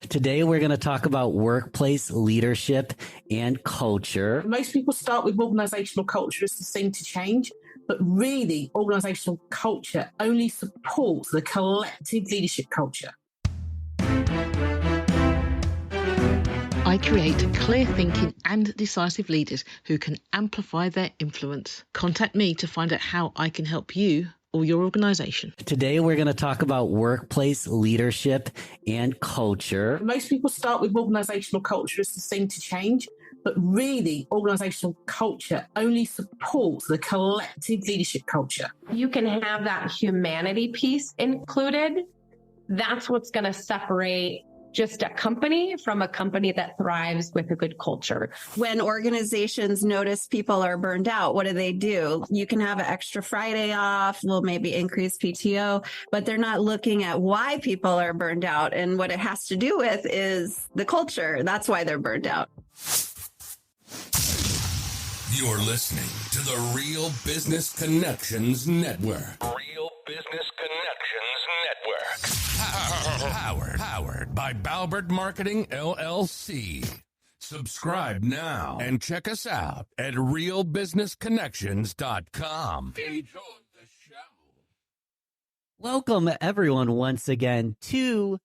Today, we're going to talk about workplace leadership and culture. Most people start with organisational culture as the thing to change, but really, organisational culture only supports the collective leadership culture. I create clear thinking and decisive leaders who can amplify their influence. Contact me to find out how I can help you or your organisation. Today, we're going to talk about workplace leadership and culture. Most people start with organisational culture as the thing to change, but really, organisational culture only supports the collective leadership culture. You can have that humanity piece included. That's what's going to separate just a company from a company that thrives with a good culture. When organizations notice people are burned out, what do? You can have an extra Friday off, will maybe increase PTO, but they're not looking at why people are burned out. And what it has to do with is the culture. That's why they're burned out. You're listening to the Real Business Connections Network. Real Business Connections Network. Powered by Balbert Marketing, LLC. Subscribe now and check us out at realbusinessconnections.com. Enjoy the show. Welcome, everyone, once again to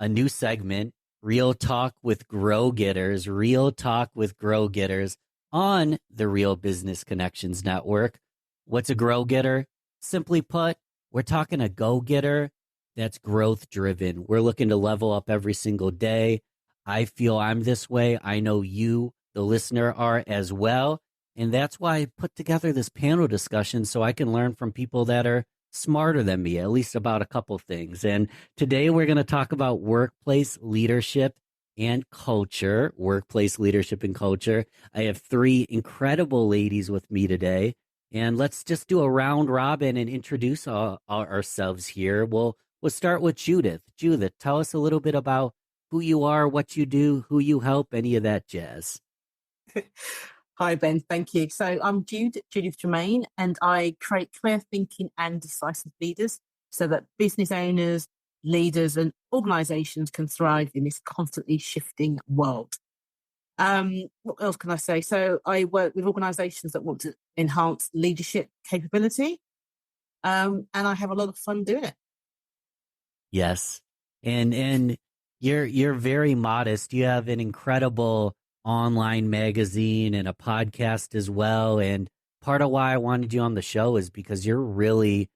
a new segment, Real Talk with GrowGetters. Real Talk with GrowGetters on the Real Business Connections Network. What's a grow-getter? Simply put, we're talking a go-getter that's growth-driven. We're looking to level up every single day. I feel I'm this way. I know you, the listener, are as well. And that's why I put together this panel discussion so I can learn from people that are smarter than me, at least about a couple things. And today we're going to talk about workplace leadership and culture. Workplace leadership and culture. I have three incredible ladies with me today. And let's just do a round robin and introduce ourselves here. We'll start with Judith. Judith, tell us a little bit about who you are, what you do, who you help, any of that jazz. Hi, Ben. Thank you. So I'm Judith Germain, and I create clear thinking and decisive leaders so that business owners, leaders, and organisations can thrive in this constantly shifting world. What else can I say? So I work with organisations that want to enhance leadership capability, and I have a lot of fun doing it. Yes. And you're very modest. You have an incredible online magazine and a podcast as well. And part of why I wanted you on the show is because you're really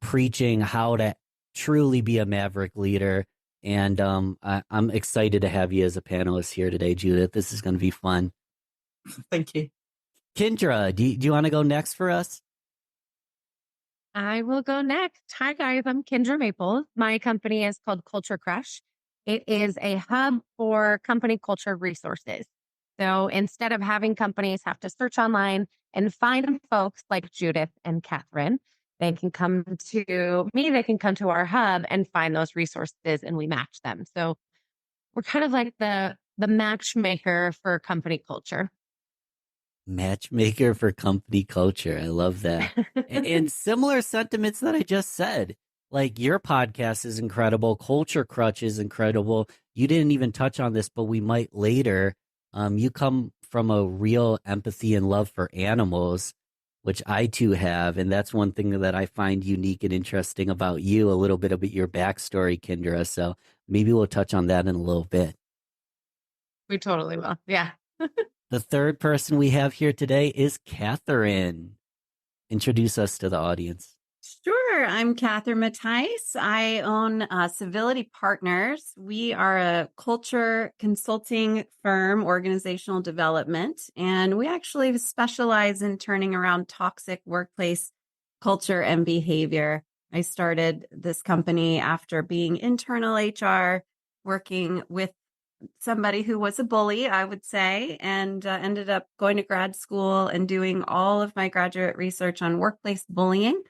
preaching how to truly be a maverick leader. And I'm excited to have you as a panelist here today, Judith. This is going to be fun. Thank you. Kindra, do you want to go next for us? I will go next. Hi, guys. I'm Kindra Maples. My company is called Culture Crush. It is a hub for company culture resources. So instead of having companies have to search online and find folks like Judith and Catherine, they can come to me, they can come to our hub and find those resources, and we match them. So we're kind of like the matchmaker for company culture. Matchmaker for company culture. I love that. and similar sentiments that I just said. Like, your podcast is incredible. Culture Crush is incredible. You didn't even touch on this, but we might later. You come from a real empathy and love for animals, which I too have. And that's one thing that I find unique and interesting about you, a little bit about your backstory, Kindra. So maybe we'll touch on that in a little bit. We totally will. Yeah. The third person we have here today is Catherine. Introduce us to the audience. Sure. I'm Catherine Mattice. I own Civility Partners. We are a culture consulting firm, organizational development, and we actually specialize in turning around toxic workplace culture and behavior. I started this company after being internal HR, working with somebody who was a bully, I would say, and ended up going to grad school and doing all of my graduate research on workplace bullying.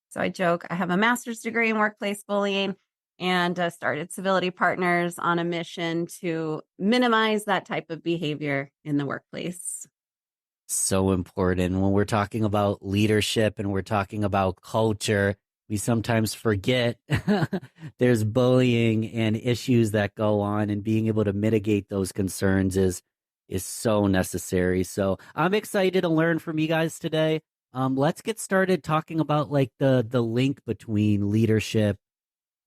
So I joke, I have a master's degree in workplace bullying, and started Civility Partners on a mission to minimize that type of behavior in the workplace. So important. When we're talking about leadership and we're talking about culture, we sometimes forget there's bullying and issues that go on, and being able to mitigate those concerns is so necessary. So I'm excited to learn from you guys today. Let's get started talking about like the link between leadership,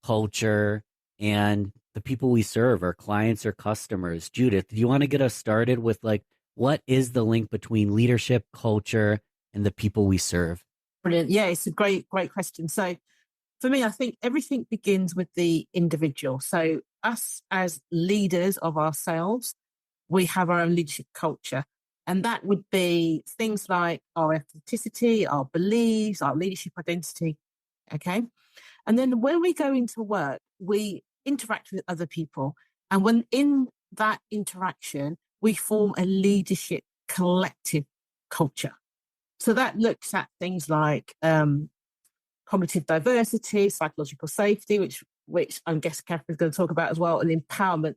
culture, and the people we serve, our clients or customers. Judith, do you want to get us started with like, what is the link between leadership, culture, and the people we serve? Brilliant. Yeah, it's a great question. So for me, I think everything begins with the individual. So us as leaders of ourselves, we have our own leadership culture. And that would be things like our authenticity, our beliefs, our leadership identity. Okay. And then when we go into work, we interact with other people. And when in that interaction, we form a leadership collective culture. So that looks at things like cognitive diversity, psychological safety, which I guess Catherine's going to talk about as well, and empowerment.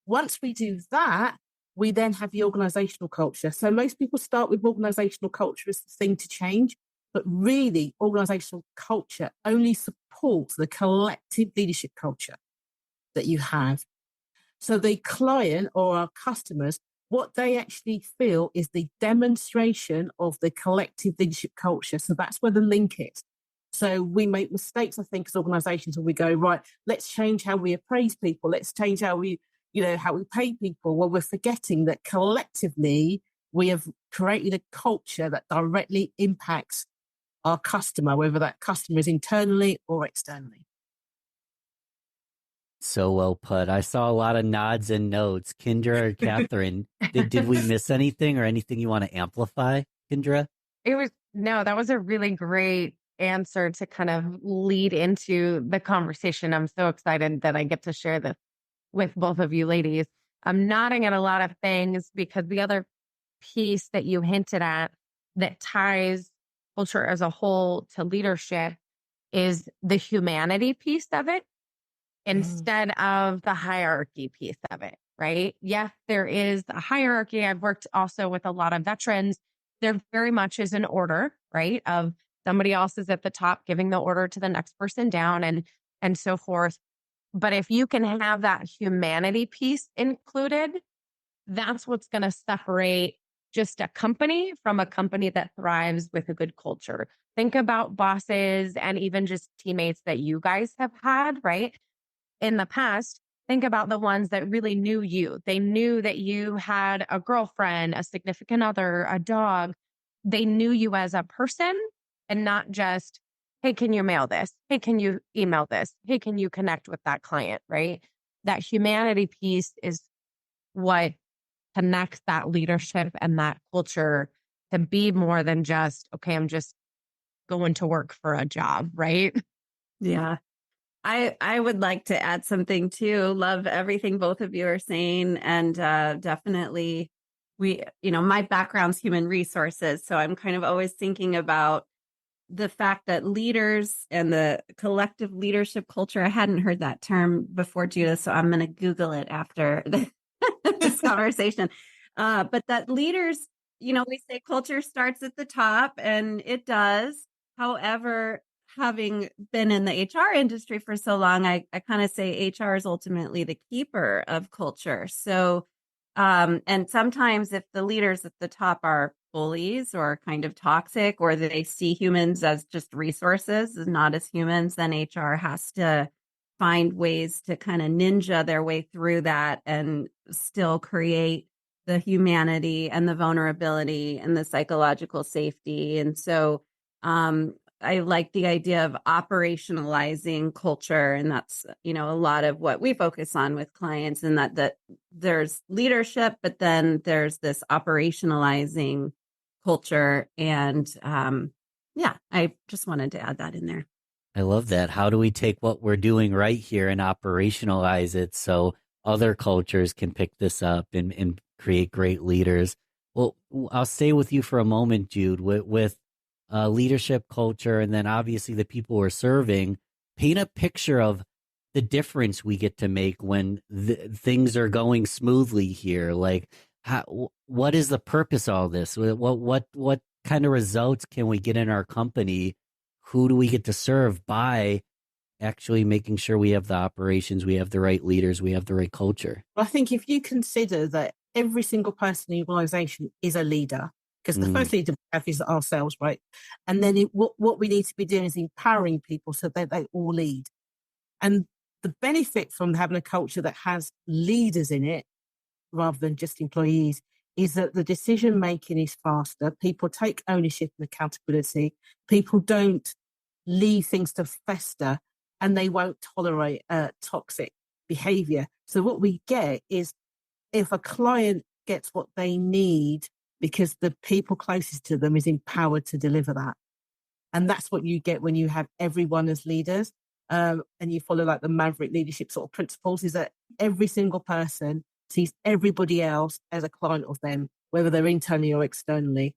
Once we do that, we then have the organisational culture. So most people start with organisational culture as the thing to change, but really organisational culture only supports the collective leadership culture that you have. So the client or our customers, what they actually feel is the demonstration of the collective leadership culture. So that's where the link is. So we make mistakes, I think, as organisations, when we go, right, let's change how we appraise people. Let's change how we pay people. Well, we're forgetting that collectively we have created a culture that directly impacts our customer, whether that customer is internally or externally. So well put. I saw a lot of nods and notes. Kindra or Catherine, did we miss anything or anything you want to amplify, Kindra? That was a really great answer to kind of lead into the conversation. I'm so excited that I get to share this with both of you ladies. I'm nodding at a lot of things because the other piece that you hinted at that ties culture as a whole to leadership is the humanity piece of it instead of the hierarchy piece of it, right? Yes, there is a hierarchy. I've worked also with a lot of veterans. There very much is an order, right? Of somebody else is at the top giving the order to the next person down and so forth. But if you can have that humanity piece included, that's what's going to separate just a company from a company that thrives with a good culture. Think about bosses and even just teammates that you guys have had, right? In the past, think about the ones that really knew you. They knew that you had a girlfriend, a significant other, a dog. They knew you as a person and not just, hey, can you mail this? Hey, can you email this? Hey, can you connect with that client, right? That humanity piece is what connects that leadership and that culture to be more than just, okay, I'm just going to work for a job, right? Yeah. I would like to add something too. Love everything both of you are saying. And definitely my background's human resources. So I'm kind of always thinking about the fact that leaders and the collective leadership culture, I hadn't heard that term before, Judith, so I'm going to Google it after this conversation. But that leaders, we say culture starts at the top, and it does. However, having been in the HR industry for so long, I kind of say HR is ultimately the keeper of culture. So, and sometimes if the leaders at the top are bullies or kind of toxic, or they see humans as just resources and not as humans, then HR has to find ways to kind of ninja their way through that and still create the humanity and the vulnerability and the psychological safety. And so I like the idea of operationalizing culture. And that's, a lot of what we focus on with clients, and that there's leadership, but then there's this operationalizing culture. And I just wanted to add that in there. I love that. How do we take what we're doing right here and operationalize it so other cultures can pick this up and create great leaders? Well, I'll stay with you for a moment, Jude, with leadership culture, and then obviously the people we're serving. Paint a picture of the difference we get to make when things are going smoothly here. Like, what is the purpose of all this? What kind of results can we get in our company who do we get to serve by actually making sure we have the operations, we have the right leaders, we have the right culture? I think if you consider that every single person in the organization is a leader, because the first leader we have is ourselves, right? And then what we need to be doing is empowering people so that they all lead. And the benefit from having a culture that has leaders in it, rather than just employees, is that the decision making is faster. People take ownership and accountability. People don't leave things to fester, and they won't tolerate toxic behavior. So what we get is, if a client gets what they need because the people closest to them is empowered to deliver that. And that's what you get when you have everyone as leaders, and you follow like the maverick leadership sort of principles, is that every single person sees everybody else as a client of them, whether they're internally or externally.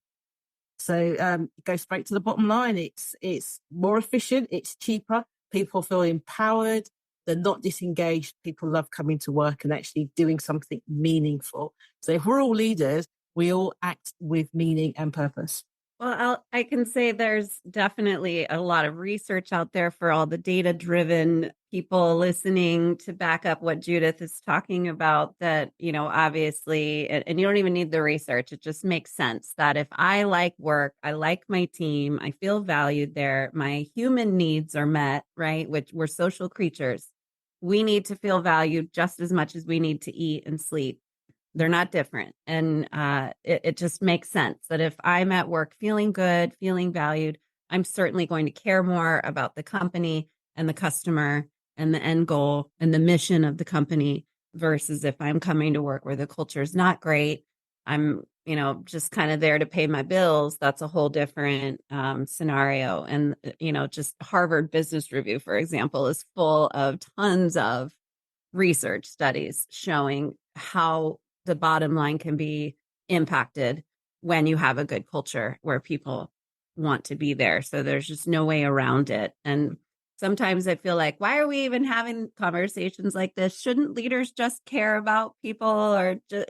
So it goes straight to the bottom line. It's more efficient, it's cheaper, people feel empowered, they're not disengaged, people love coming to work and actually doing something meaningful. So if we're all leaders, we all act with meaning and purpose. Well, I can say there's definitely a lot of research out there for all the data-driven people listening to back up what Judith is talking about, that, obviously, and you don't even need the research. It just makes sense that if I like work, I like my team, I feel valued there, my human needs are met, right? Which we're social creatures. We need to feel valued just as much as we need to eat and sleep. They're not different. And it just makes sense that if I'm at work feeling good, feeling valued, I'm certainly going to care more about the company and the customer and the end goal and the mission of the company, versus if I'm coming to work where the culture is not great, I'm, just kind of there to pay my bills. That's a whole different scenario. And, just Harvard Business Review, for example, is full of tons of research studies showing how the bottom line can be impacted when you have a good culture where people want to be there. So there's just no way around it. And sometimes I feel like, why are we even having conversations like this? Shouldn't leaders just care about people, or just,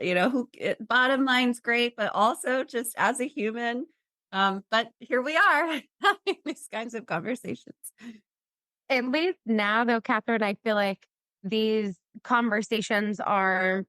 bottom line's great, but also just as a human. But here we are having these kinds of conversations. At least now, though, Catherine, I feel like these conversations are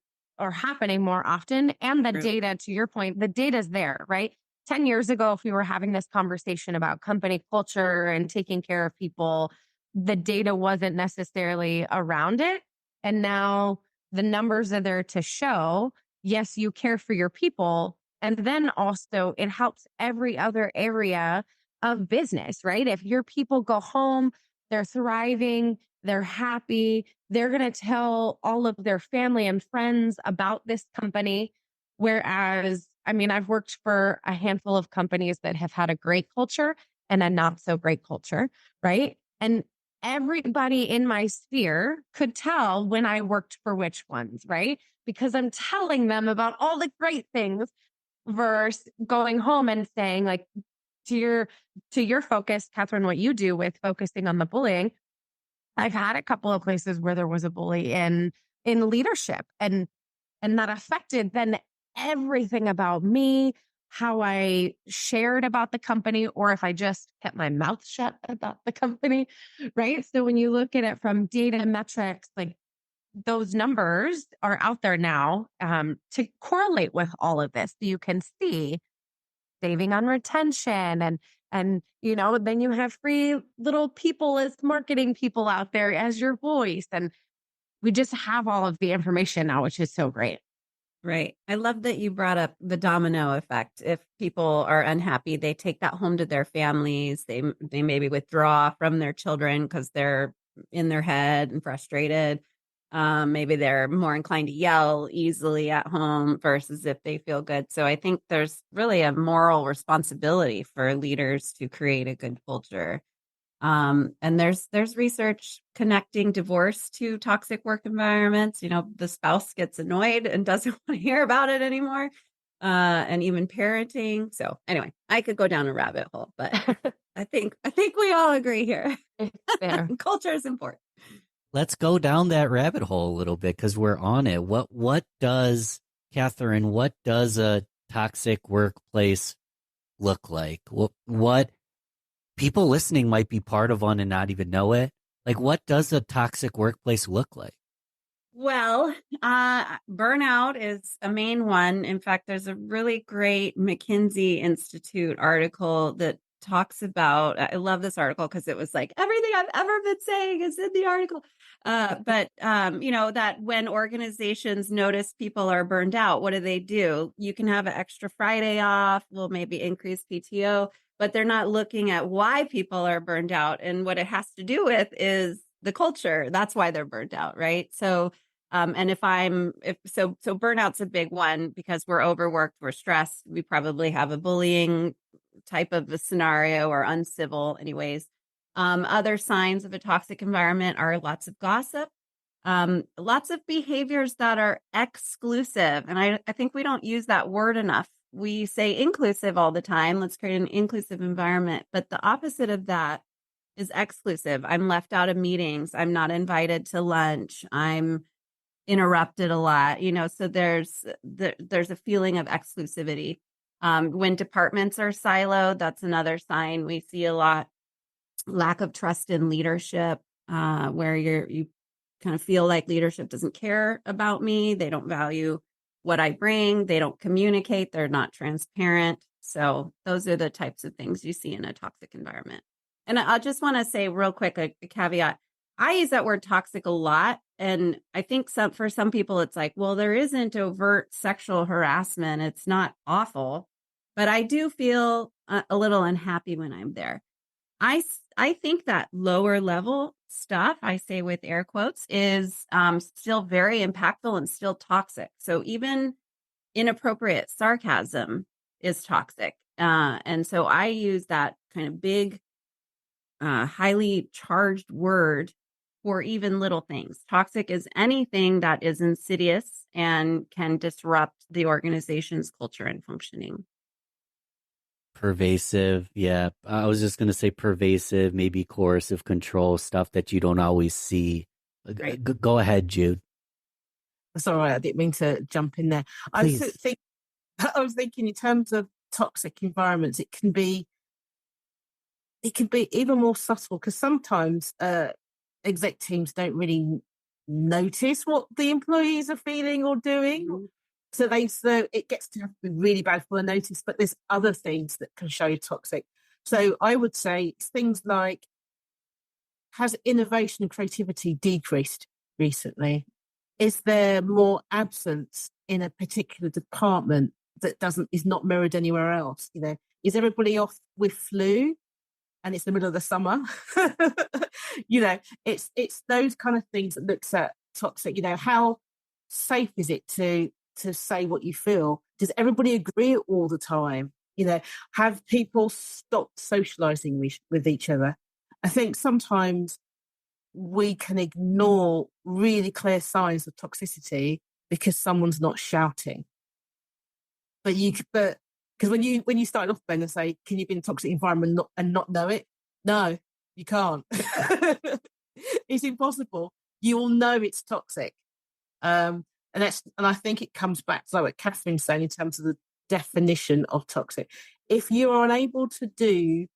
happening more often. And the data, to your point, the data's there, right? 10 years ago, if we were having this conversation about company culture and taking care of people, the data wasn't necessarily around it. And now the numbers are there to show, yes, you care for your people. And then also it helps every other area of business, right? If your people go home, they're thriving, they're happy, they're going to tell all of their family and friends about this company. Whereas, I've worked for a handful of companies that have had a great culture and a not so great culture, right? And everybody in my sphere could tell when I worked for which ones, right? Because I'm telling them about all the great things, versus going home and saying, like, to your focus, Catherine, what you do with focusing on the bullying, I've had a couple of places where there was a bully in leadership, and that affected then everything about me, how I shared about the company, or if I just kept my mouth shut about the company, right? So when you look at it from data metrics, like, those numbers are out there now to correlate with all of this. So you can see saving on retention, and then you have free little people as marketing people out there as your voice. And we just have all of the information now, which is so great. Right. I love that you brought up the domino effect. If people are unhappy, they take that home to their families. They maybe withdraw from their children because they're in their head and frustrated. Maybe they're more inclined to yell easily at home versus if they feel good. So I think there's really a moral responsibility for leaders to create a good culture. And there's research connecting divorce to toxic work environments. The spouse gets annoyed and doesn't want to hear about it anymore. And even parenting. So anyway, I could go down a rabbit hole, but I think we all agree here. Culture is important. Let's go down that rabbit hole a little bit, because we're on it. What does, Catherine, what does a toxic workplace look like? What people listening might be part of one and not even know it. Like, what does a toxic workplace look like? Well, burnout is a main one. In fact, there's a really great McKinsey Institute article that talks about, I love this article because it was like everything I've ever been saying is in the article. That when organizations notice people are burned out, what do? You can have an extra Friday off, will maybe increase PTO, but they're not looking at why people are burned out. And what it has to do with is the culture. That's why they're burned out, right? So burnout's a big one because we're overworked, we're stressed. We probably have a bullying type of a scenario or uncivil anyways. Other signs of a toxic environment are lots of gossip, lots of behaviors that are exclusive. And I think we don't use that word enough. We say inclusive all the time. Let's create an inclusive environment. But the opposite of that is exclusive. I'm left out of meetings. I'm not invited to lunch. I'm interrupted a lot, so there's a feeling of exclusivity. When departments are siloed, that's another sign. We see a lot lack of trust in leadership, where you kind of feel like leadership doesn't care about me. They don't value what I bring. They don't communicate. They're not transparent. So those are the types of things you see in a toxic environment. And I just want to say real quick, a caveat. I use that word toxic a lot. And I think for some people, it's like, well, there isn't overt sexual harassment. It's not awful, but I do feel a little unhappy when I'm there. I think that lower level stuff, I say with air quotes, is still very impactful and still toxic. So even inappropriate sarcasm is toxic. And so I use that kind of big, highly charged word for even little things. Toxic is anything that is insidious and can disrupt the organization's culture and functioning. Pervasive. Yeah. I was just going to say pervasive, maybe coercive control, stuff that you don't always see. Right. Go ahead, Jude. Sorry, I didn't mean to jump in there. Please. I was thinking in terms of toxic environments, it can be even more subtle because sometimes exec teams don't really notice what the employees are feeling or doing. Mm-hmm. So it gets to be really bad for the notice, but there's other things that can show toxic. So I would say things like, has innovation and creativity decreased recently? Is there more absence in a particular department that is not mirrored anywhere else? Is everybody off with flu? And it's the middle of the summer. It's those kind of things that looks at toxic. How safe is it to say what you feel? Does everybody agree all the time? Have people stopped socializing with each other? I think sometimes we can ignore really clear signs of toxicity because someone's not shouting. But because when you start off, Ben, and say, can you be in a toxic environment and not know it? No, you can't. It's impossible. You will know it's toxic. And I think it comes back to what Catherine's saying in terms of the definition of toxic. If you're unable to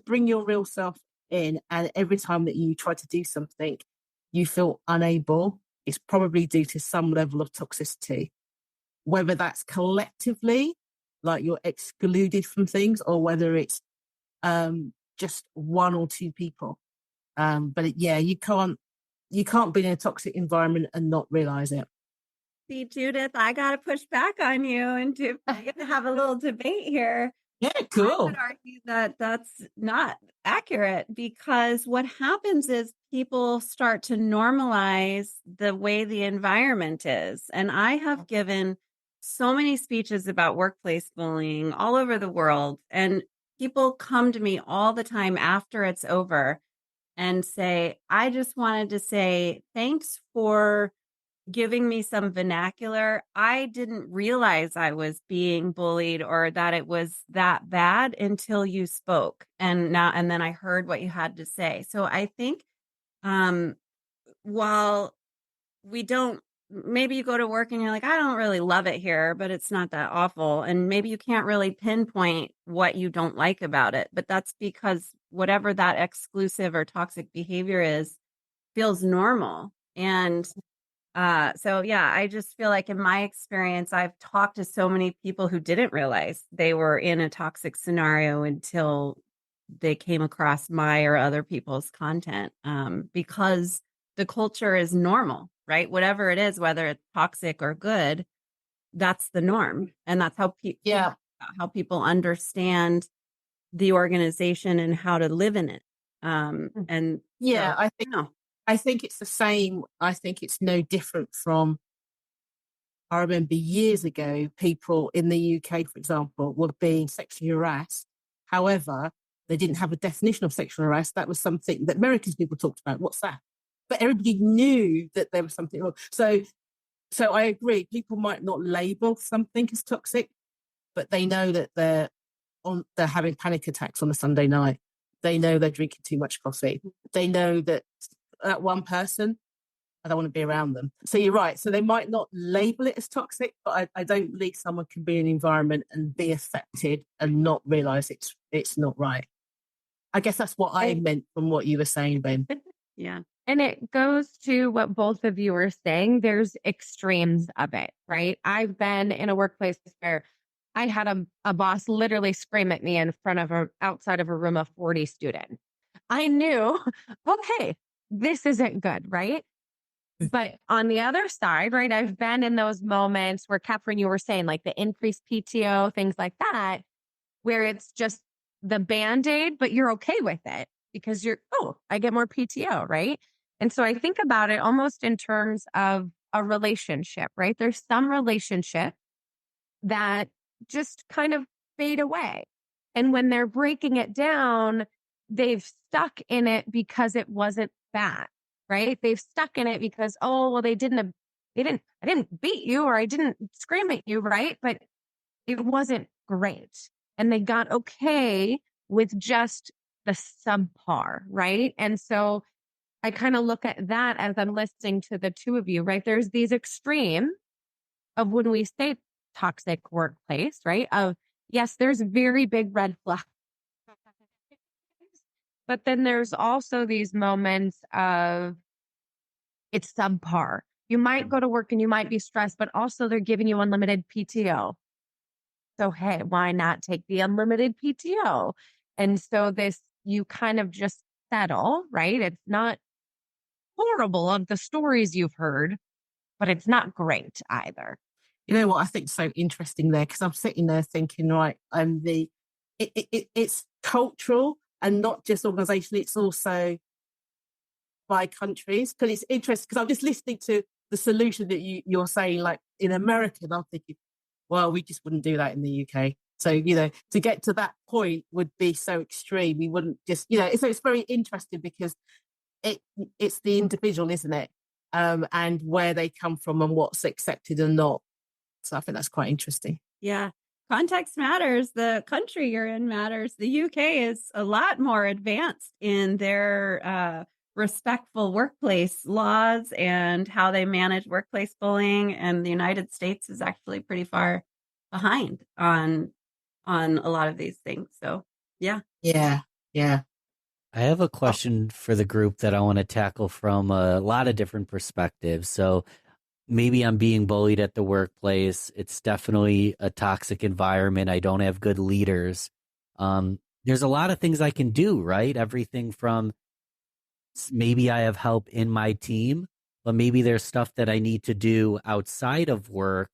bring your real self in, and every time that you try to do something, you feel unable, it's probably due to some level of toxicity. Whether that's collectively, like you're excluded from things, or whether it's just one or two people. You can't be in a toxic environment and not realize it. See, Judith, I got to push back on you and have a little debate here. Yeah, cool. I would argue that that's not accurate, because what happens is people start to normalize the way the environment is. And I have given so many speeches about workplace bullying all over the world, and people come to me all the time after it's over and say, I just wanted to say thanks for giving me some vernacular. I didn't realize I was being bullied or that it was that bad until you spoke. And then I heard what you had to say. So I think while we don't maybe you go to work and you're like, I don't really love it here, but it's not that awful. And maybe you can't really pinpoint what you don't like about it. But that's because whatever that exclusive or toxic behavior is feels normal. And so, yeah, I just feel like in my experience, I've talked to so many people who didn't realize they were in a toxic scenario until they came across my or other people's content, because the culture is normal, right? Whatever it is, whether it's toxic or good, that's the norm. And that's how people understand the organization and how to live in it. And yeah, so, I think it's the same. I think it's no different from, I remember years ago, people in the UK, for example, were being sexually harassed. However, they didn't have a definition of sexual harassment. That was something that American people talked about. What's that? But everybody knew that there was something wrong. So I agree. People might not label something as toxic, but they know that they're having panic attacks on a Sunday night. They know they're drinking too much coffee. They know that one person, I don't want to be around them. So you're right. So they might not label it as toxic, but I don't believe someone can be in an environment and be affected and not realize it's not right. I guess that's what I meant from what you were saying, Ben. Yeah. And it goes to what both of you were saying. There's extremes of it, right? I've been in a workplace where I had a boss literally scream at me in front of outside of a room of 40 students. I knew, okay, this isn't good, right? But on the other side, right, I've been in those moments where, Catherine, you were saying like the increased PTO, things like that, where it's just the Band-Aid, but you're okay with it because I get more PTO, right? And so I think about it almost in terms of a relationship, right? There's some relationship that just kind of fade away. And when they're breaking it down, they've stuck in it because it wasn't bad, right? They've stuck in it because, I didn't beat you or I didn't scream at you, right? But it wasn't great. And they got okay with just the subpar, right? And so I kind of look at that as I'm listening to the two of you, right? There's these extremes of when we say toxic workplace, right? Of yes, there's very big red flags. But then there's also these moments of it's subpar. You might go to work and you might be stressed, but also they're giving you unlimited PTO. So, hey, why not take the unlimited PTO? And so you kind of just settle, right? It's not horrible of the stories you've heard, but it's not great either. You know what I think is so interesting there, because I'm sitting there thinking, right, it's cultural and not just organizational, it's also by countries. Because it's interesting, because I'm just listening to the solution that you're saying, like in America, and I'm thinking, well, we just wouldn't do that in the UK. So, to get to that point would be so extreme. We wouldn't just, so it's very interesting because it's the individual, isn't it? And where they come from and what's accepted and not. So I think that's quite interesting. Yeah. Context matters. The country you're in matters. The UK is a lot more advanced in their respectful workplace laws and how they manage workplace bullying. And the United States is actually pretty far behind on a lot of these things. So, yeah. Yeah. Yeah. I have a question for the group that I want to tackle from a lot of different perspectives. So maybe I'm being bullied at the workplace. It's definitely a toxic environment. I don't have good leaders. There's a lot of things I can do, right? Everything from maybe I have help in my team, but maybe there's stuff that I need to do outside of work.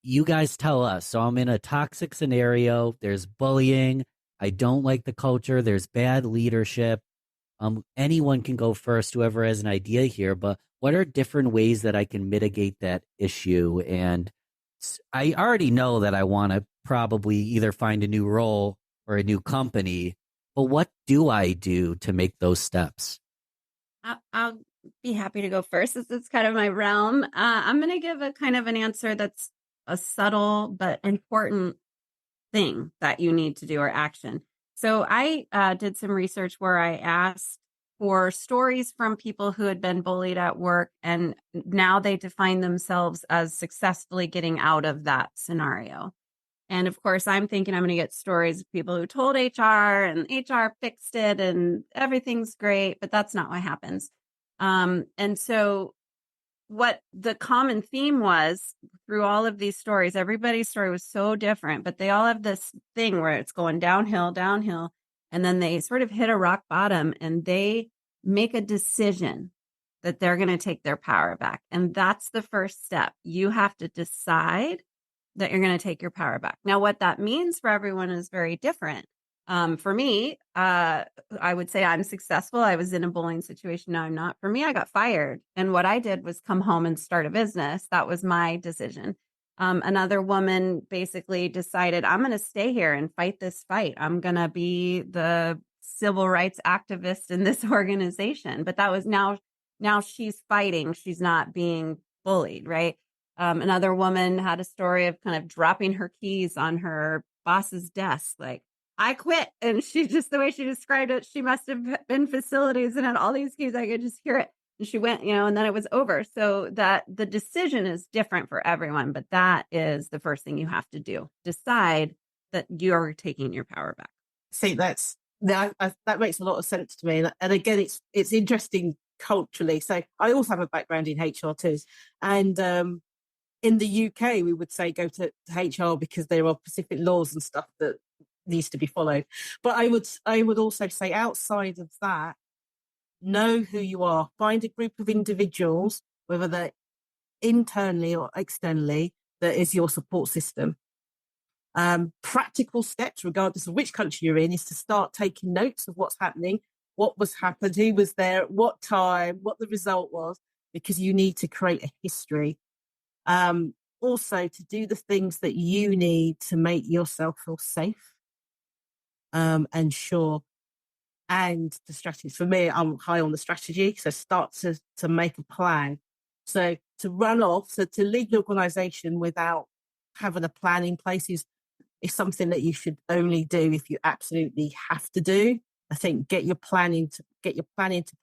You guys tell us. So I'm in a toxic scenario. There's bullying. I don't like the culture. There's bad leadership. Anyone can go first, whoever has an idea here, but what are different ways that I can mitigate that issue? And I already know that I want to probably either find a new role or a new company, but what do I do to make those steps? I'll be happy to go first. This is kind of my realm. I'm going to give a kind of an answer that's a subtle but important thing that you need to do or action. So I did some research where I asked for stories from people who had been bullied at work, and now they define themselves as successfully getting out of that scenario. And of course, I'm thinking I'm going to get stories of people who told HR and HR fixed it and everything's great, but that's not what happens. And so what the common theme was through all of these stories, everybody's story was so different, but they all have this thing where it's going downhill, downhill. And then they sort of hit a rock bottom and they make a decision that they're going to take their power back. And that's the first step. You have to decide that you're going to take your power back. Now, what that means for everyone is very different. For me, I would say I'm successful. I was in a bullying situation. Now I'm not. For me, I got fired. And what I did was come home and start a business. That was my decision. Another woman basically decided, I'm going to stay here and fight this fight. I'm going to be the civil rights activist in this organization. But that was now she's fighting. She's not being bullied, right? Another woman had a story of kind of dropping her keys on her boss's desk, like, I quit. And she just, the way she described it, she must have been facilities and had all these keys. I could just hear it. And she went, and then it was over. So that the decision is different for everyone, but that is the first thing you have to do. Decide that you're taking your power back. See, that makes a lot of sense to me. And again, it's interesting culturally. So I also have a background in HR too. And in the UK, we would say go to HR because there are specific laws and stuff that needs to be followed. But I would also say outside of that, know who you are. Find a group of individuals, whether they're internally or externally, that is your support system. Practical steps, regardless of which country you're in, is to start taking notes of what's happening, what was happened, who was there, at what time, what the result was, because you need to create a history. Also to do the things that you need to make yourself feel safe and sure. And the strategies, for me, I'm high on the strategy. So start to make a plan. So to run off, so to lead your organization without having a plan in place is something that you should only do if you absolutely have to do. I think get your plan into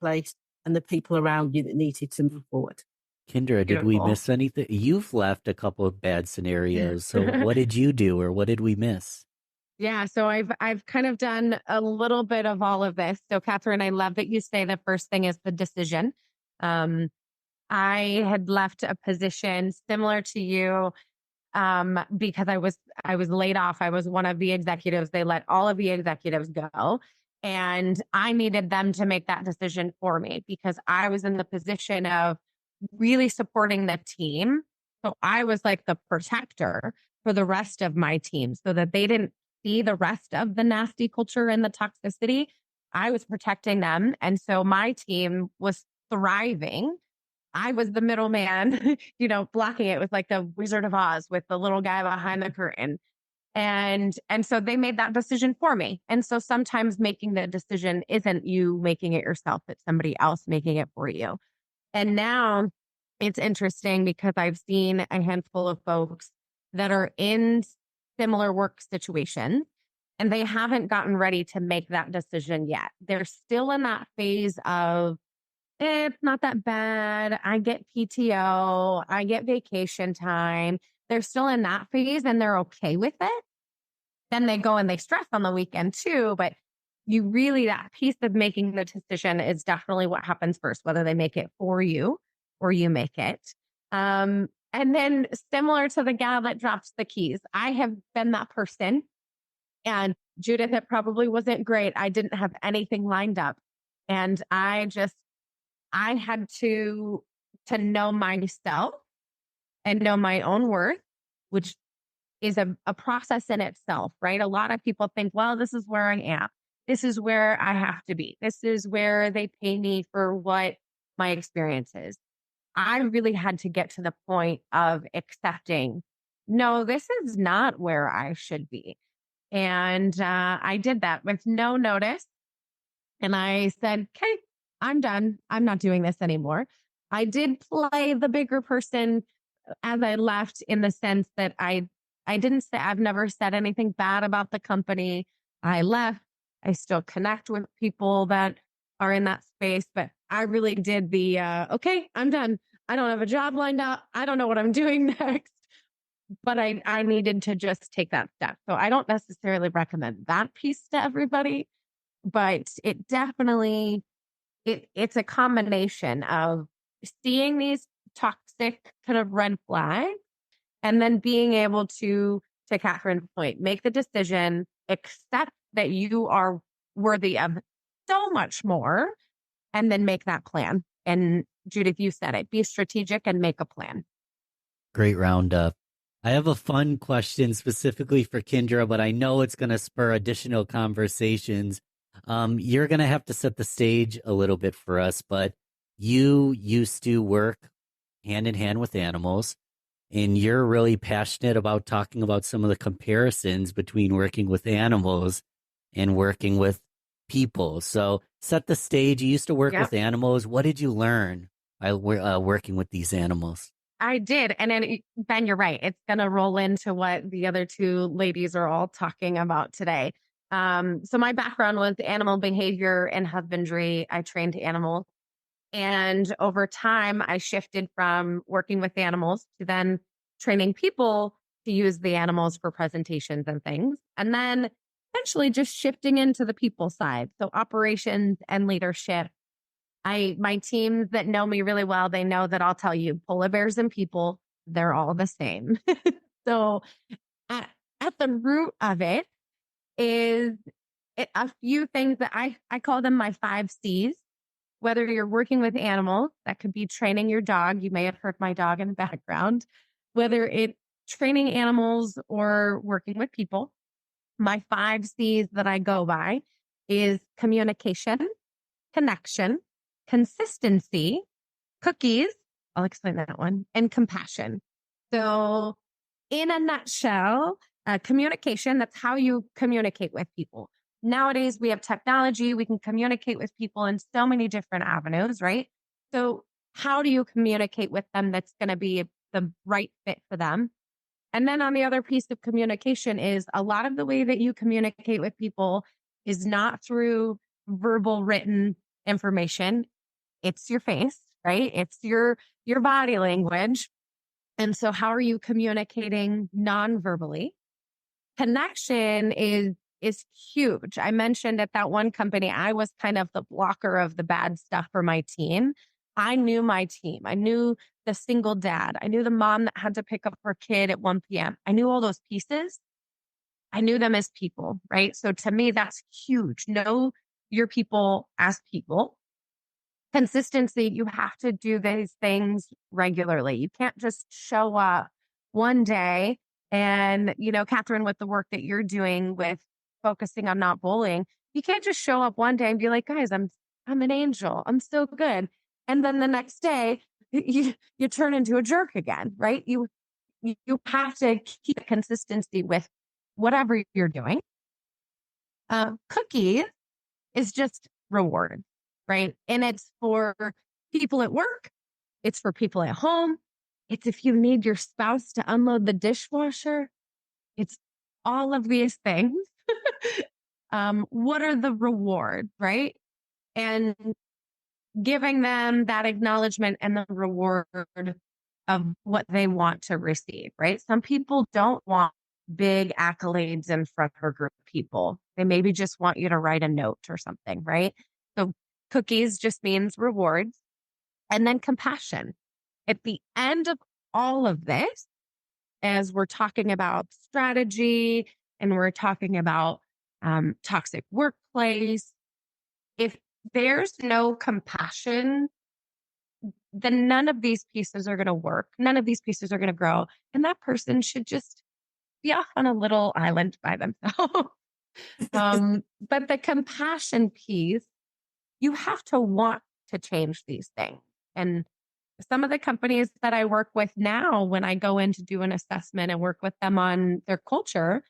place and the people around you that need you to move forward. Kindra, did we miss anything? You've left a couple of bad scenarios. So what did you do or what did we miss? Yeah, so I've kind of done a little bit of all of this. So Catherine, I love that you say the first thing is the decision. I had left a position similar to you because I was laid off. I was one of the executives. They let all of the executives go. And I needed them to make that decision for me because I was in the position of really supporting the team. So I was like the protector for the rest of my team so that they didn't see the rest of the nasty culture and the toxicity. I was protecting them. And so my team was thriving. I was the middleman, blocking it. It was like the Wizard of Oz with the little guy behind the curtain. And so they made that decision for me. And so sometimes making the decision isn't you making it yourself, it's somebody else making it for you. And now it's interesting because I've seen a handful of folks that are in similar work situations and they haven't gotten ready to make that decision yet. They're still in that phase of, it's not that bad. I get PTO, I get vacation time. They're still in that phase and they're okay with it. Then they go and they stress on the weekend too. But that piece of making the decision is definitely what happens first, whether they make it for you or you make it. And then similar to the gal that drops the keys, I have been that person. And Judith, it probably wasn't great. I didn't have anything lined up. And I had to know myself and know my own worth, which is a process in itself, right? A lot of people think, well, this is where I am. This is where I have to be. This is where they pay me for what my experience is. I really had to get to the point of accepting, no, this is not where I should be. And I did that with no notice. And I said, okay, I'm done. I'm not doing this anymore. I did play the bigger person as I left in the sense that I didn't say, I've never said anything bad about the company. I left. I still connect with people that are in that space, but I really did the, okay, I'm done. I don't have a job lined up. I don't know what I'm doing next, but I needed to just take that step. So I don't necessarily recommend that piece to everybody, but it definitely, it's a combination of seeing these toxic kind of red flags and then being able to Catherine's point, make the decision, accept that you are worthy of so much more, and then make that plan. And Judith, you said it, be strategic and make a plan. Great roundup. I have a fun question specifically for Kindra, but I know it's going to spur additional conversations. You're going to have to set the stage a little bit for us, but you used to work hand in hand with animals, and you're really passionate about talking about some of the comparisons between working with animals and working with people. So set the stage. You used to work with animals. What did you learn by working with these animals? I did. And then, Ben, you're right. It's going to roll into what the other two ladies are all talking about today. So my background was animal behavior and husbandry. I trained animals. And over time, I shifted from working with animals to then training people to use the animals for presentations and things. And then eventually just shifting into the people side. So operations and leadership. My teams that know me really well, they know that I'll tell you polar bears and people, they're all the same. So at the root of it is a few things that I call them my 5 C's. Whether you're working with animals, that could be training your dog. You may have heard my dog in the background. Whether it's training animals or working with people, my 5 C's that I go by is communication, connection, consistency, cookies, I'll explain that one, and compassion. So in a nutshell, communication, that's how you communicate with people. Nowadays, we have technology. We can communicate with people in so many different avenues, right? So how do you communicate with them that's going to be the right fit for them? And then on the other piece of communication is a lot of the way that you communicate with people is not through verbal written information. It's your face, right? It's your body language. And so how are you communicating non-verbally? Connection is huge. I mentioned at that one company, I was kind of the blocker of the bad stuff for my team. I knew my team. I knew the single dad. I knew the mom that had to pick up her kid at 1 p.m. I knew all those pieces. I knew them as people, right? So to me, that's huge. Know your people as people. Consistency, you have to do these things regularly. You can't just show up one day and, Catherine, with the work that you're doing with focusing on not bullying, you can't just show up one day and be like, guys, I'm an angel. I'm so good. And then the next day you turn into a jerk again, right? You have to keep consistency with whatever you're doing. Cookies is just reward, right? And it's for people at work. It's for people at home. It's if you need your spouse to unload the dishwasher. It's all of these things. What are the rewards, right? And giving them that acknowledgement and the reward of what they want to receive, right? Some people don't want big accolades in front of a group of people. They maybe just want you to write a note or something, right? So cookies just means rewards. And then compassion. At the end of all of this, as we're talking about strategy and we're talking about toxic workplace, if there's no compassion, then none of these pieces are going to work. None of these pieces are going to grow. And that person should just be off on a little island by themselves. But the compassion piece, you have to want to change these things. And some of the companies that I work with now, when I go in to do an assessment and work with them on their culture,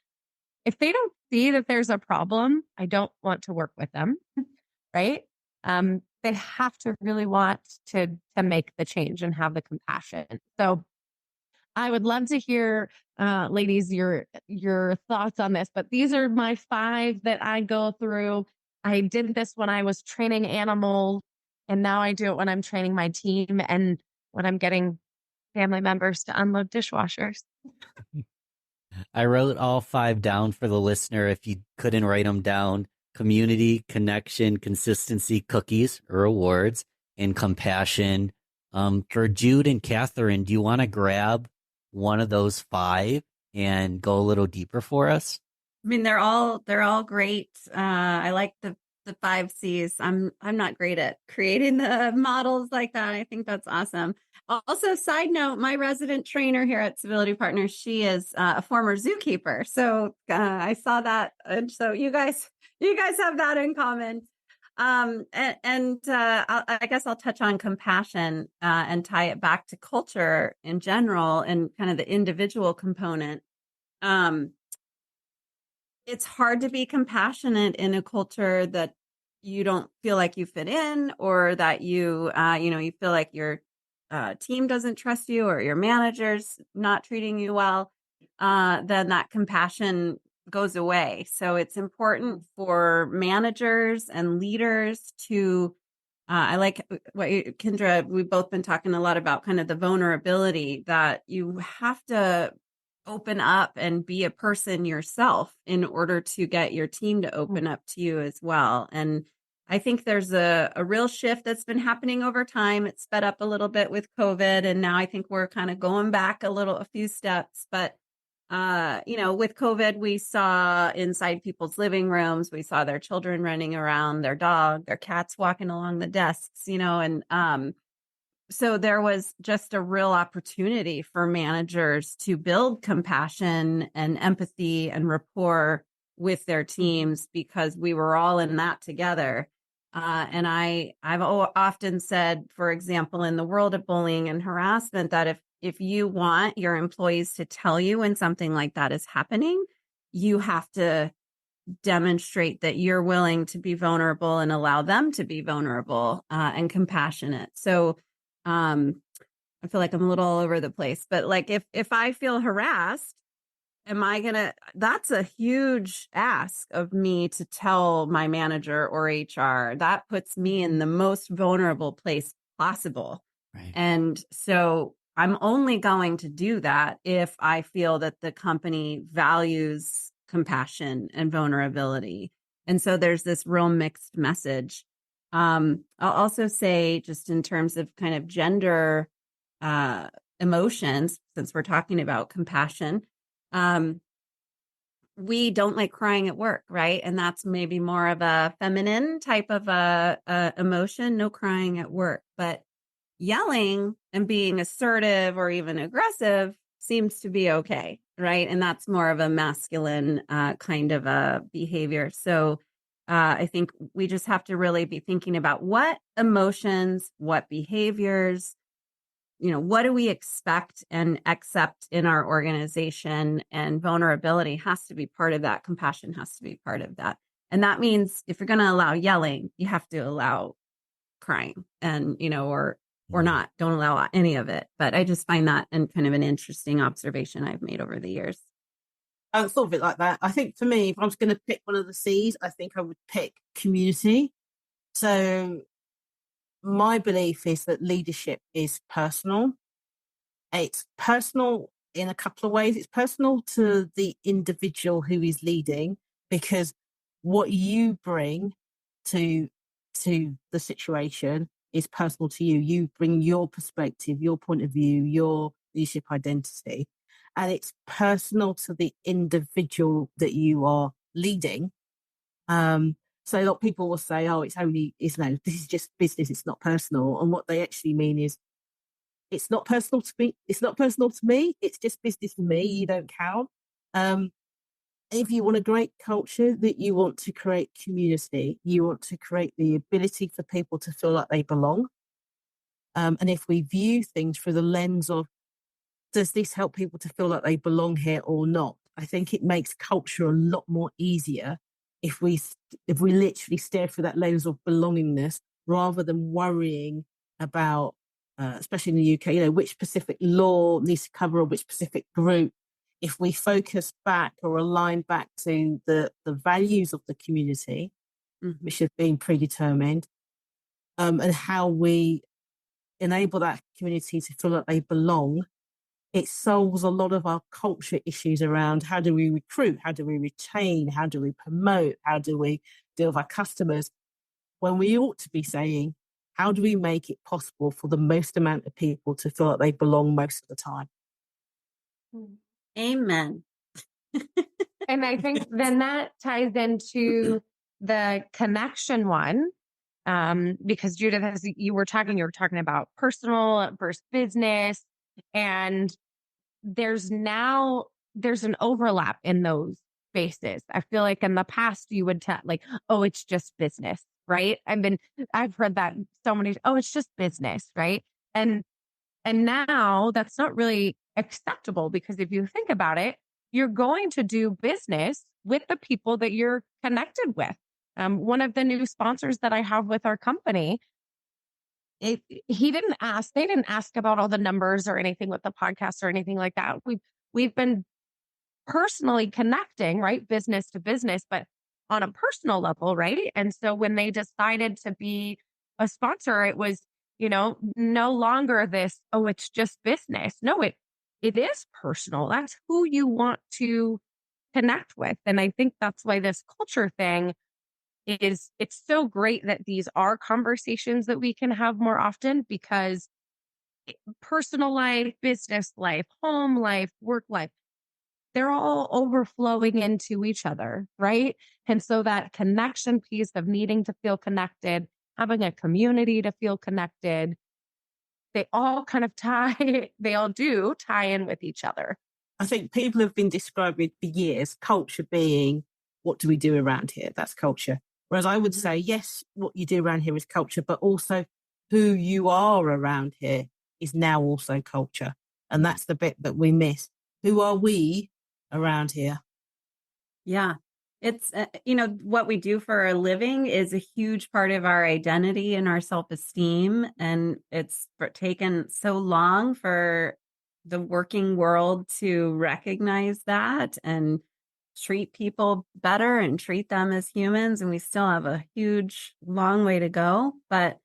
if they don't see that there's a problem, I don't want to work with them, right? They have to really want to make the change and have the compassion. So I would love to hear, ladies, your thoughts on this, but these are my 5 that I go through. I did this when I was training animals, and now I do it when I'm training my team and when I'm getting family members to unload dishwashers. I wrote all 5 down for the listener if you couldn't write them down: community, connection, consistency, cookies or rewards, and compassion. For Jude and Catherine, do you want to grab one of those 5 and go a little deeper for us? I mean, they're all great. I like the 5 C's. I'm not great at creating the models like that. I think that's awesome. Also, side note, my resident trainer here at Civility Partners, she is a former zookeeper. So I saw that, and so you guys have that in common. I guess I'll touch on compassion and tie it back to culture in general and kind of the individual component. It's hard to be compassionate in a culture that you don't feel like you fit in, or that you feel like your team doesn't trust you, or your manager's not treating you well. Then that compassion goes away. So it's important for managers and leaders to, I like what Kindra, we've both been talking a lot about kind of the vulnerability, that you have to open up and be a person yourself in order to get your team to open up to you as well. And I think there's a real shift that's been happening over time. It's sped up a little bit with COVID, and now I think we're kind of going back a few steps. But with COVID, we saw inside people's living rooms, we saw their children running around, their dog, their cats walking along the desks, and so there was just a real opportunity for managers to build compassion and empathy and rapport with their teams, because we were all in that together. And I've often said, for example, in the world of bullying and harassment, that if you want your employees to tell you when something like that is happening, you have to demonstrate that you're willing to be vulnerable and allow them to be vulnerable and compassionate. So I feel like I'm a little all over the place, but like if I feel harassed, that's a huge ask of me to tell my manager or HR. That puts me in the most vulnerable place possible. Right. And so I'm only going to do that if I feel that the company values compassion and vulnerability. And so there's this real mixed message. I'll also say, just in terms of kind of gender emotions, since we're talking about compassion, we don't like crying at work, right? And that's maybe more of a feminine type of emotion, no crying at work. But yelling and being assertive or even aggressive seems to be okay, right? And that's more of a masculine kind of a behavior. So I think we just have to really be thinking about what emotions, what behaviors, what do we expect and accept in our organization? And vulnerability has to be part of that. Compassion has to be part of that. And that means if you're going to allow yelling, you have to allow crying, and, or not, don't allow any of it. But I just find that kind of an interesting observation I've made over the years. I thought of it like that. I think for me, if I was going to pick one of the C's, I think I would pick community. So my belief is that leadership is personal. It's personal in a couple of ways. It's personal to the individual who is leading, because what you bring to the situation is personal to you. You bring your perspective, your point of view, your leadership identity. And it's personal to the individual that you are leading. So a lot of people will say, "Oh, this is just business. It's not personal." And what they actually mean is, it's not personal to me. It's not personal to me. It's just business for me. You don't count. If you want a great culture, that you want to create community, you want to create the ability for people to feel like they belong. And if we view things through the lens of, does this help people to feel like they belong here or not? I think it makes culture a lot more easier if we literally stare through that lens of belongingness, rather than worrying about, especially in the UK, which specific law needs to cover, or which specific group. If we focus back or align back to the values of the community, which have been predetermined, and how we enable that community to feel that they belong. It solves a lot of our culture issues around how do we recruit, how do we retain, how do we promote, how do we deal with our customers, when we ought to be saying, how do we make it possible for the most amount of people to feel that they belong most of the time? Amen. And I think then that ties into the connection one. Because Judith, as you were talking about personal versus business, and there's an overlap in those spaces. I feel like in the past you would tell like, oh, it's just business, right? I've heard that so many, oh, it's just business, right? And now that's not really acceptable, because if you think about it, you're going to do business with the people that you're connected with. One of the new sponsors that I have with our company, they didn't ask about all the numbers or anything with the podcast or anything like that. We've been personally connecting, right? Business to business, but on a personal level, right? And so when they decided to be a sponsor, it was, no longer this, oh, it's just business. No, it is personal. That's who you want to connect with. And I think that's why this culture thing it's so great that these are conversations that we can have more often, because personal life, business life, home life, work life, they're all overflowing into each other, right? And so that connection piece of needing to feel connected, having a community to feel connected, they all kind of they all do tie in with each other. I think people have been describing for years culture being, what do we do around here? That's culture. Whereas I would say, yes, what you do around here is culture, but also who you are around here is now also culture. And that's the bit that we miss. Who are we around here? Yeah. It's, what we do for a living is a huge part of our identity and our self-esteem. And it's taken so long for the working world to recognize that and treat people better and treat them as humans. And we still have a huge, long way to go. But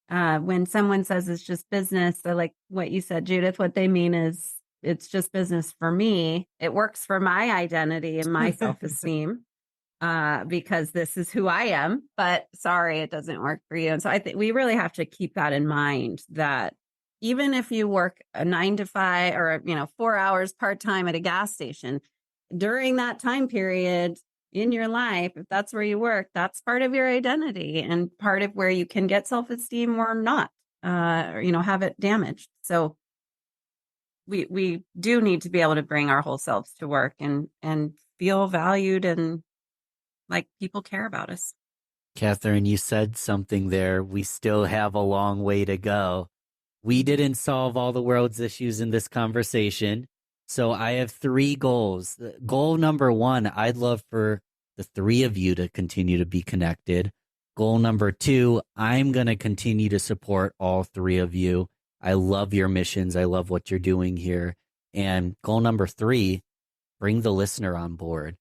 when someone says it's just business, they're like what you said, Judith, what they mean is it's just business for me. It works for my identity and my self-esteem because this is who I am. But sorry, it doesn't work for you. And so I think we really have to keep that in mind, that even if you work a 9 to 5 or, 4 hours part-time at a gas station, during that time period in your life, if that's where you work, that's part of your identity and part of where you can get self-esteem or not, or, have it damaged. So we do need to be able to bring our whole selves to work and feel valued and like people care about us. Catherine, you said something there. We still have a long way to go. We didn't solve all the world's issues in this conversation. So I have 3 goals. Goal number 1, I'd love for the 3 of you to continue to be connected. Goal number 2, I'm going to continue to support all 3 of you. I love your missions. I love what you're doing here. And goal number 3, bring the listener on board.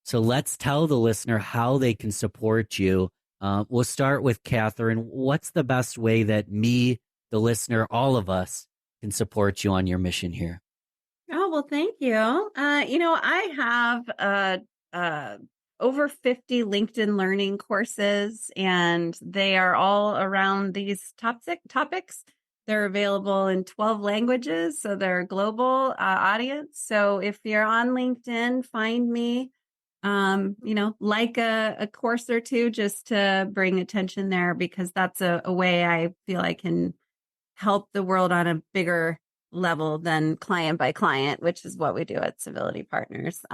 So let's tell the listener how they can support you. We'll start with Catherine. What's the best way that me, the listener, all of us can support you on your mission here? Oh, well, thank you. I have over 50 LinkedIn learning courses, and they are all around these topics. They're available in 12 languages, so they're a global audience. So if you're on LinkedIn, find me, like a course or two just to bring attention there, because that's a way I feel I can help the world on a bigger level than client by client, which is what we do at Civility Partners.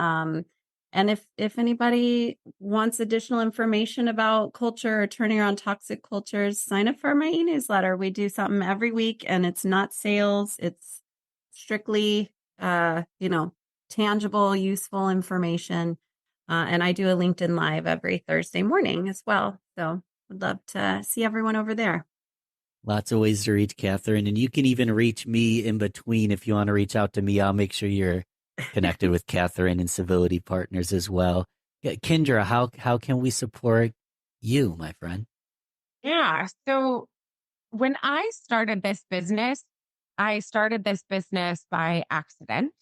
And if anybody wants additional information about culture or turning around toxic cultures, sign up for my e-newsletter. We do something every week, and it's not sales. It's strictly, tangible, useful information. And I do a LinkedIn Live every Thursday morning as well. So I'd love to see everyone over there. Lots of ways to reach Catherine, and you can even reach me in between. If you want to reach out to me, I'll make sure you're connected with Catherine and Civility Partners as well. Kindra, how can we support you, my friend? Yeah. So when I started this business, I started this business by accident.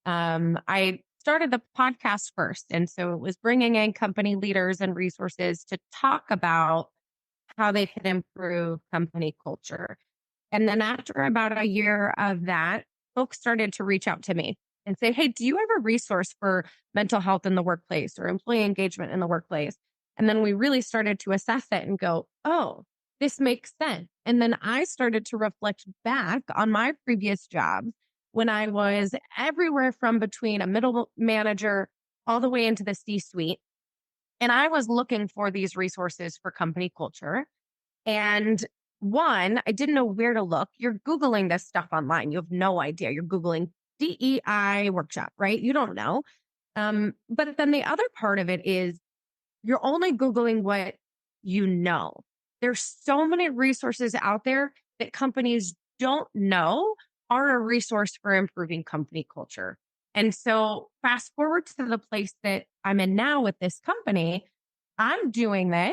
I started the podcast first. And so it was bringing in company leaders and resources to talk about how they can improve company culture. And then after about a year of that, folks started to reach out to me and say, hey, do you have a resource for mental health in the workplace or employee engagement in the workplace? And then we really started to assess it and go, oh, this makes sense. And then I started to reflect back on my previous jobs when I was everywhere from between a middle manager all the way into the C-suite. And I was looking for these resources for company culture. And one, I didn't know where to look. You're Googling this stuff online. You have no idea. You're Googling DEI workshop, right? You don't know. But then the other part of it is you're only Googling what you know. There's so many resources out there that companies don't know are a resource for improving company culture. And so fast forward to the place that I'm in now with this company, I'm doing this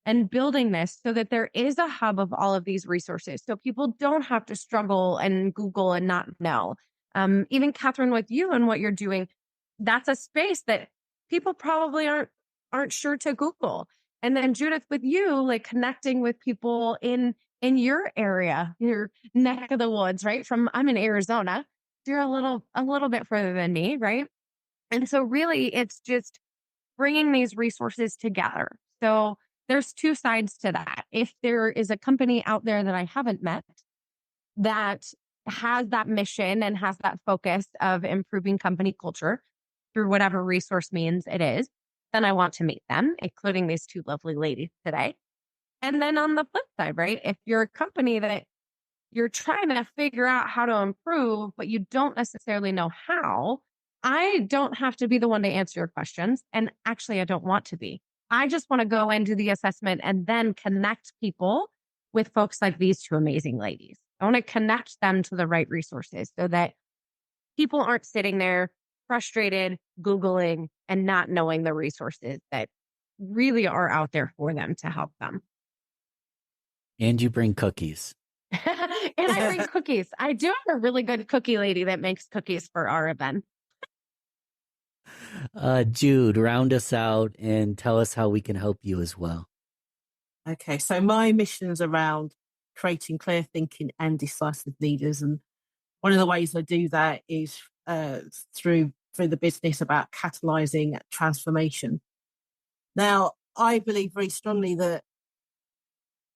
and building this so that there is a hub of all of these resources. So people don't have to struggle and Google and not know. Even Catherine, with you and what you're doing, that's a space that people probably aren't sure to Google. And then Judith, with you, like connecting with people in your area, your neck of the woods, right? I'm in Arizona. So you're a little bit further than me, right? And so really it's just bringing these resources together. So there's two sides to that. If there is a company out there that I haven't met that has that mission and has that focus of improving company culture through whatever resource means it is, then I want to meet them, including these two lovely ladies today. And then on the flip side, right? If you're a company that you're trying to figure out how to improve, but you don't necessarily know how, I don't have to be the one to answer your questions. And actually, I don't want to be. I just want to go and do the assessment and then connect people with folks like these two amazing ladies. I want to connect them to the right resources so that people aren't sitting there frustrated, Googling, and not knowing the resources that really are out there for them to help them. And you bring cookies. And I bring cookies. I do have a really good cookie lady that makes cookies for our event. Jude, round us out and tell us how we can help you as well. Okay, so my mission is around creating clear thinking and decisive leaders. And one of the ways I do that is through the business about catalysing transformation. Now, I believe very strongly that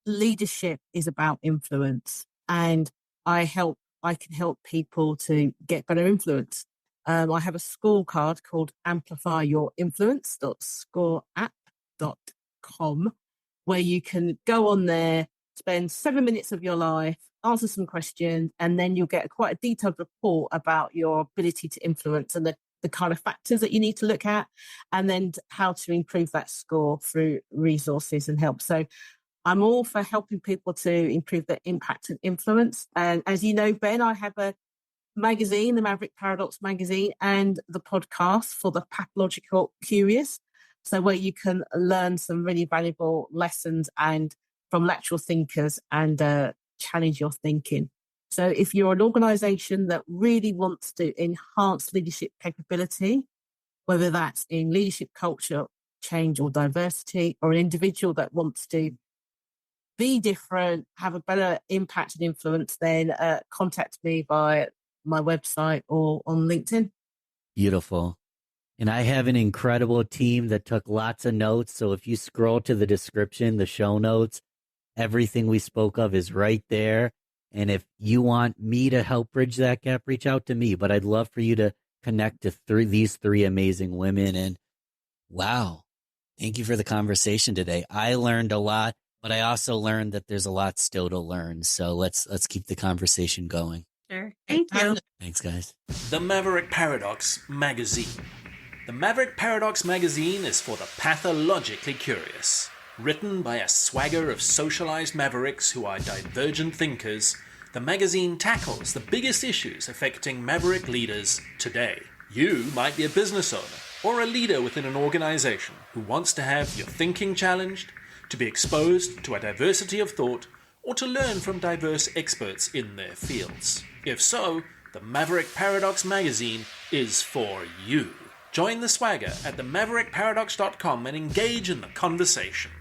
leadership is about influence, and I can help people to get better influence. I have a scorecard called amplifyourinfluence.scoreapp.com, where you can go on there, spend 7 minutes of your life, answer some questions, and then you'll get quite a detailed report about your ability to influence and the kind of factors that you need to look at, and then how to improve that score through resources and help. So I'm all for helping people to improve their impact and influence. And as you know, Ben, I have a magazine, the Maverick Paradox magazine, and the podcast for the pathological curious. So where you can learn some really valuable lessons and from lateral thinkers and challenge your thinking. So if you're an organization that really wants to enhance leadership capability, whether that's in leadership culture, change or diversity, or an individual that wants to be different, have a better impact and influence, then contact me via my website or on LinkedIn. Beautiful. And I have an incredible team that took lots of notes. So if you scroll to the description, the show notes, everything we spoke of is right there. And if you want me to help bridge that gap, reach out to me. But I'd love for you to connect to these three amazing women. And wow, thank you for the conversation today. I learned a lot, but I also learned that there's a lot still to learn. So let's keep the conversation going. Sure. Thank you. Thanks, guys. The Maverick Paradox Magazine. The Maverick Paradox Magazine is for the pathologically curious. Written by a swagger of socialized mavericks who are divergent thinkers, the magazine tackles the biggest issues affecting maverick leaders today. You might be a business owner or a leader within an organization who wants to have your thinking challenged, to be exposed to a diversity of thought, or to learn from diverse experts in their fields? If so, the Maverick Paradox magazine is for you. Join the swagger at themaverickparadox.com and engage in the conversation.